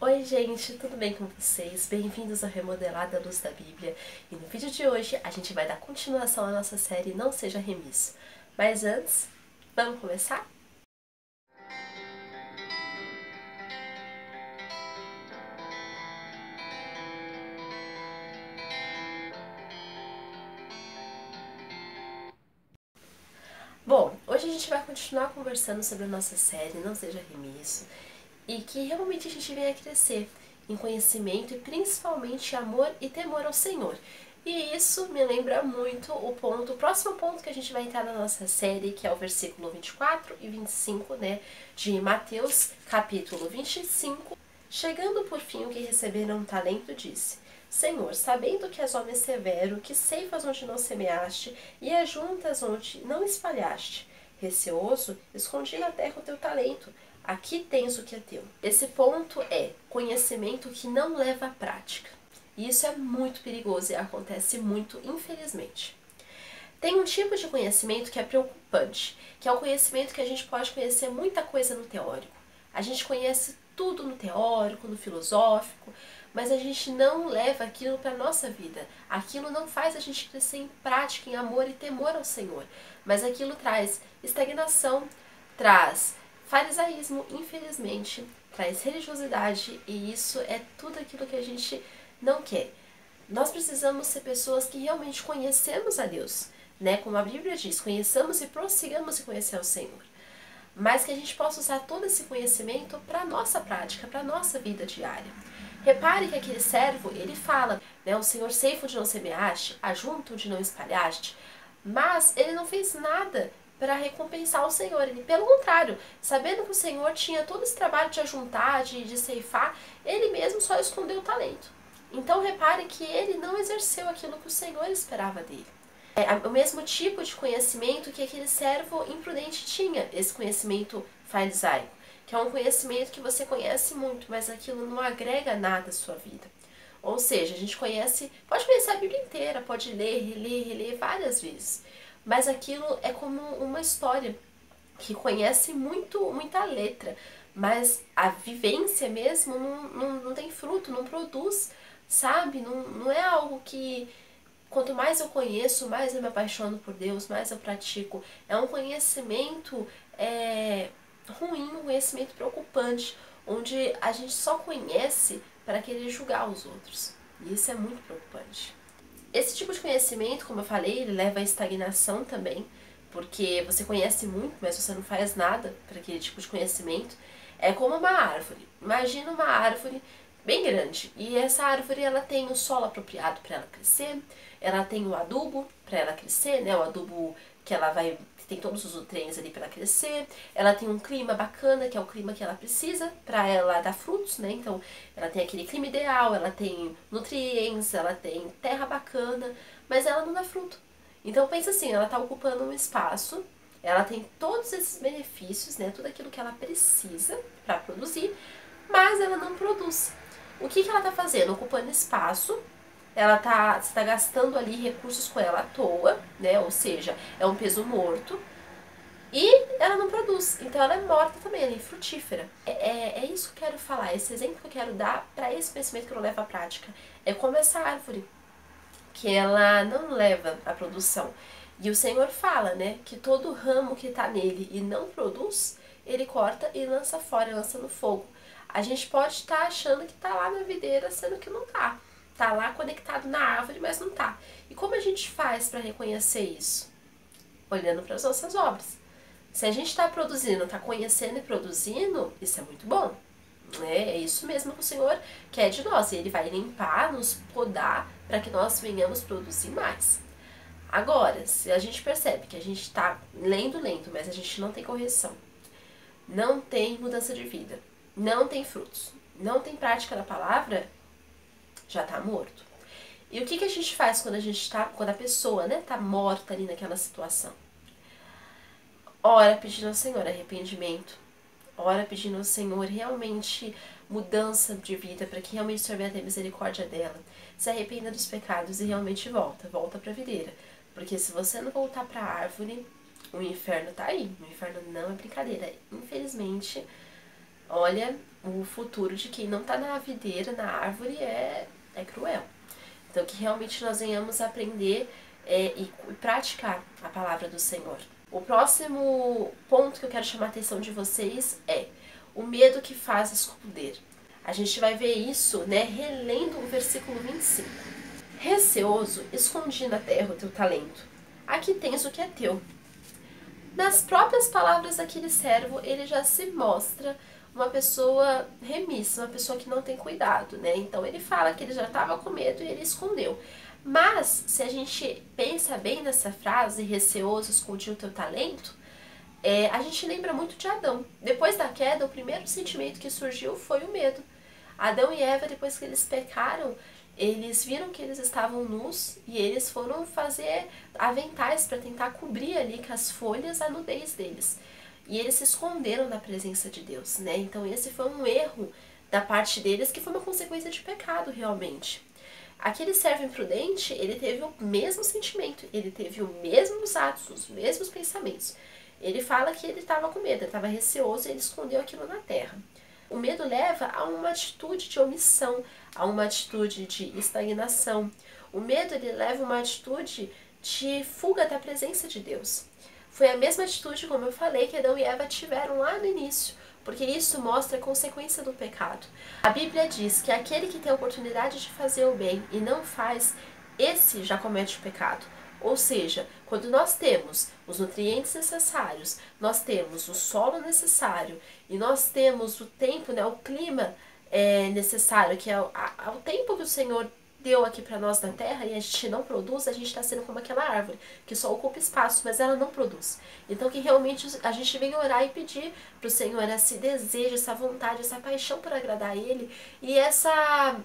Oi gente, tudo bem com vocês? Bem-vindos ao Remodelada Luz da Bíblia. E no vídeo de hoje a gente vai dar continuação à nossa série Não Seja Remisso. Mas antes, vamos começar? Bom, hoje a gente vai continuar conversando sobre a nossa série Não Seja Remisso e que realmente a gente venha crescer em conhecimento e principalmente amor e temor ao Senhor. E isso me lembra muito o próximo ponto que a gente vai entrar na nossa série, que é o versículo 24 e 25, né, de Mateus, capítulo 25. Chegando por fim o que receberam um talento, disse: Senhor, sabendo que és homem severo, que ceifas onde não semeaste e ajuntas onde não espalhaste, receoso, escondi na terra o teu talento. Aqui tens o que é teu. Esse ponto é conhecimento que não leva à prática. E isso é muito perigoso e acontece muito, infelizmente. Tem um tipo de conhecimento que é preocupante, que é o conhecimento que a gente pode conhecer muita coisa no teórico. A gente conhece tudo no teórico, no filosófico, mas a gente não leva aquilo para a nossa vida. Aquilo não faz a gente crescer em prática, em amor e temor ao Senhor. Mas aquilo traz estagnação, traz farisaísmo, infelizmente, traz religiosidade, e isso é tudo aquilo que a gente não quer. Nós precisamos ser pessoas que realmente conhecemos a Deus, né? Como a Bíblia diz, conheçamos e prossigamos em conhecer o Senhor. Mas que a gente possa usar todo esse conhecimento para a nossa prática, para a nossa vida diária. Repare que aquele servo, ele fala, né? O Senhor ceifa onde não semeaste, ajunta onde não espalhaste, mas ele não fez nada para recompensar o Senhor. Ele, pelo contrário, sabendo que o Senhor tinha todo esse trabalho de ajuntar, de ceifar, ele mesmo só escondeu o talento. Então repare que ele não exerceu aquilo que o Senhor esperava dele. É o mesmo tipo de conhecimento que aquele servo imprudente tinha, esse conhecimento farisaico, que é um conhecimento que você conhece muito, mas aquilo não agrega nada à sua vida. Ou seja, a gente pode conhecer a Bíblia inteira, pode ler, reler, reler várias vezes, mas aquilo é como uma história que conhece muita letra, mas a vivência mesmo não tem fruto, não produz, sabe? Não é algo que, quanto mais eu conheço, mais eu me apaixono por Deus, mais eu pratico. É um conhecimento ruim, um conhecimento preocupante, onde a gente só conhece para querer julgar os outros. E isso é muito preocupante. Esse tipo de conhecimento, como eu falei, ele leva à estagnação também, porque você conhece muito, mas você não faz nada para aquele tipo de conhecimento. É como uma árvore. Imagina uma árvore bem grande, e essa árvore ela tem o solo apropriado para ela crescer, ela tem o adubo para ela crescer, né? O adubo que tem todos os nutrientes ali para ela crescer, ela tem um clima bacana, que é o clima que ela precisa para ela dar frutos, né? Então, ela tem aquele clima ideal, ela tem nutrientes, ela tem terra bacana, mas ela não dá fruto. Então, pensa assim, ela está ocupando um espaço, ela tem todos esses benefícios, né? Tudo aquilo que ela precisa para produzir, mas ela não produz. O que ela está fazendo? Ocupando espaço. Você está gastando ali recursos com ela à toa, né? Ou seja, é um peso morto. E ela não produz, então ela é morta também, ela é infrutífera. É isso que eu quero falar, esse exemplo que eu quero dar para esse conhecimento que eu não levo à prática. É como essa árvore, que ela não leva à produção. E o Senhor fala, né, que todo ramo que está nele e não produz, ele corta e lança fora, lança no fogo. A gente pode estar achando que está lá na videira, sendo que não está. Está lá conectado na árvore, mas não está. E como a gente faz para reconhecer isso? Olhando para as nossas obras. Se a gente está produzindo, está conhecendo e produzindo, isso é muito bom. É isso mesmo que o Senhor quer de nós. E Ele vai limpar, nos podar, para que nós venhamos produzir mais. Agora, se a gente percebe que a gente está lendo, mas a gente não tem correção, não tem mudança de vida, não tem frutos, não tem prática da palavra, já está morto. E o que a gente faz quando a pessoa, né, tá morta ali naquela situação? Ora pedindo ao Senhor arrependimento, ora pedindo ao Senhor realmente mudança de vida, para que realmente o Senhor venha ter misericórdia dela, se arrependa dos pecados e realmente volta para a videira. Porque se você não voltar para a árvore, o inferno tá aí. O inferno não é brincadeira. Infelizmente, olha, o futuro de quem não está na videira, na árvore, é cruel. Então, que realmente nós venhamos aprender e praticar a palavra do Senhor. O próximo ponto que eu quero chamar a atenção de vocês é o medo que faz esconder. A gente vai ver isso, né, relendo o versículo 25. Receoso, escondi na terra o teu talento. Aqui tens o que é teu. Nas próprias palavras daquele servo, ele já se mostra uma pessoa remissa, uma pessoa que não tem cuidado, né? Então ele fala que ele já estava com medo e ele escondeu. Mas, se a gente pensa bem nessa frase, receoso, escondi o teu talento, a gente lembra muito de Adão. Depois da queda, o primeiro sentimento que surgiu foi o medo. Adão e Eva, depois que eles pecaram, eles viram que eles estavam nus e eles foram fazer aventais para tentar cobrir ali com as folhas a nudez deles. E eles se esconderam da presença de Deus, né? Então esse foi um erro da parte deles que foi uma consequência de pecado realmente. Aquele servo imprudente, ele teve o mesmo sentimento, ele teve os mesmos atos, os mesmos pensamentos. Ele fala que ele estava com medo, ele estava receoso e ele escondeu aquilo na terra. O medo leva a uma atitude de omissão, a uma atitude de estagnação. O medo ele leva a uma atitude de fuga da presença de Deus. Foi a mesma atitude, como eu falei, que Adão e Eva tiveram lá no início, porque isso mostra a consequência do pecado. A Bíblia diz que aquele que tem a oportunidade de fazer o bem e não faz, esse já comete o pecado. Ou seja, quando nós temos os nutrientes necessários, nós temos o solo necessário e nós temos o tempo, né, o clima necessário, que é o tempo que o Senhor deu aqui para nós na terra, e a gente não produz, a gente está sendo como aquela árvore, que só ocupa espaço, mas ela não produz. Então que realmente a gente venha orar e pedir para o Senhor esse desejo, essa vontade, essa paixão por agradar a Ele, e essa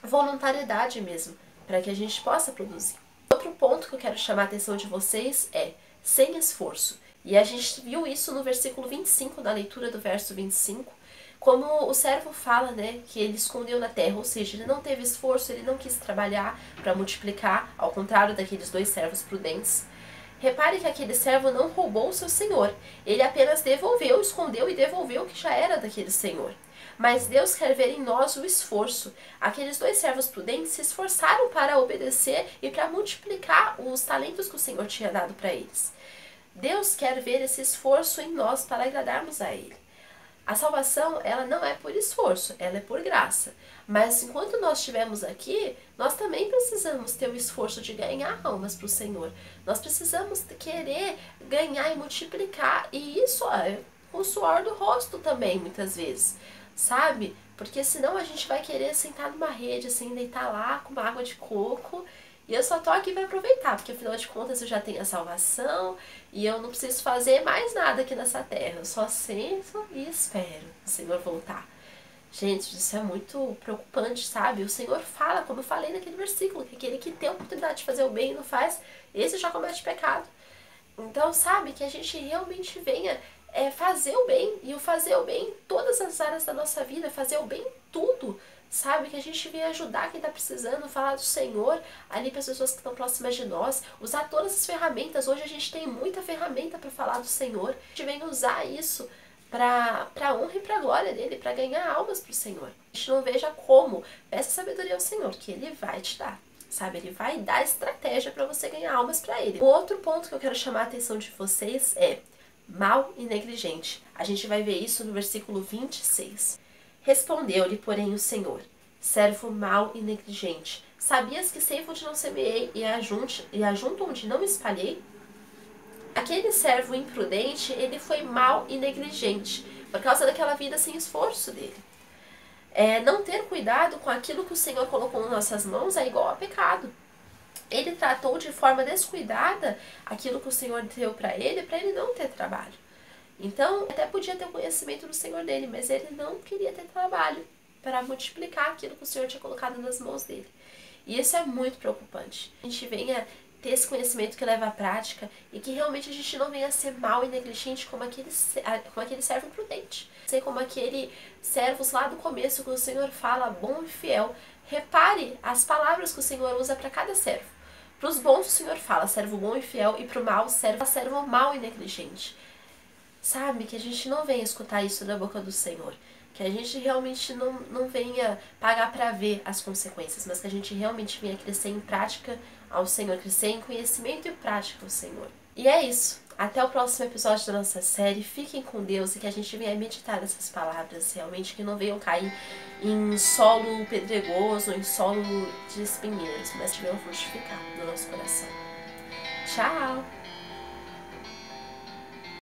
voluntariedade mesmo, para que a gente possa produzir. Outro ponto que eu quero chamar a atenção de vocês é sem esforço. E a gente viu isso no versículo 25, na leitura do verso 25, como o servo fala, né, que ele escondeu na terra, ou seja, ele não teve esforço, ele não quis trabalhar para multiplicar, ao contrário daqueles dois servos prudentes. Repare que aquele servo não roubou o seu senhor, ele apenas devolveu, escondeu e devolveu o que já era daquele senhor. Mas Deus quer ver em nós o esforço. Aqueles dois servos prudentes se esforçaram para obedecer e para multiplicar os talentos que o Senhor tinha dado para eles. Deus quer ver esse esforço em nós para agradarmos a Ele. A salvação, ela não é por esforço, ela é por graça. Mas enquanto nós estivermos aqui, nós também precisamos ter o esforço de ganhar almas para o Senhor. Nós precisamos querer ganhar e multiplicar. E isso é com o suor do rosto também, muitas vezes. Sabe? Porque senão a gente vai querer sentar numa rede, assim, deitar lá com uma água de coco. E eu só tô aqui para aproveitar, porque afinal de contas eu já tenho a salvação e eu não preciso fazer mais nada aqui nessa terra. Eu só sento e espero o Senhor voltar. Gente, isso é muito preocupante, sabe? O Senhor fala, como eu falei naquele versículo, que aquele que tem a oportunidade de fazer o bem e não faz, esse já comete pecado. Então, sabe, que a gente realmente venha fazer o bem, e o fazer o bem em todas as áreas da nossa vida, fazer o bem em tudo, sabe, que a gente venha ajudar quem está precisando, falar do Senhor ali para as pessoas que estão próximas de nós, usar todas as ferramentas. Hoje a gente tem muita ferramenta para falar do Senhor, a gente venha usar isso para a honra e para a glória dele, para ganhar almas para o Senhor. A gente não veja como, peça sabedoria ao Senhor, que Ele vai te dar. Sabe, Ele vai dar estratégia para você ganhar almas para Ele. O outro ponto que eu quero chamar a atenção de vocês é mau e negligente. A gente vai ver isso no versículo 26. Respondeu-lhe, porém, o Senhor: servo mau e negligente, sabias que sei onde não semeei e ajunto onde não espalhei? Aquele servo imprudente, ele foi mau e negligente, por causa daquela vida sem esforço dele. Não ter cuidado com aquilo que o Senhor colocou nas nossas mãos é igual a pecado. Ele tratou de forma descuidada aquilo que o Senhor deu para ele não ter trabalho. Então, até podia ter o conhecimento do Senhor dele, mas ele não queria ter trabalho para multiplicar aquilo que o Senhor tinha colocado nas mãos dele. E isso é muito preocupante. A gente venha ter esse conhecimento que leva à prática e que realmente a gente não venha ser mau e negligente como aquele servo imprudente. Ser como aquele servos lá do começo, que o Senhor fala, bom e fiel. Repare as palavras que o Senhor usa para cada servo. Para os bons o Senhor fala, servo bom e fiel, e para o mau, servo mau e negligente. Sabe, que a gente não venha escutar isso da boca do Senhor. Que a gente realmente não venha pagar para ver as consequências, mas que a gente realmente venha crescer em prática ao Senhor, crescer em conhecimento e prática ao Senhor. E é isso. Até o próximo episódio da nossa série. Fiquem com Deus e que a gente venha meditar nessas palavras realmente, que não venham cair em solo pedregoso, em solo de espinheiros, mas que venham frutificar no nosso coração. Tchau!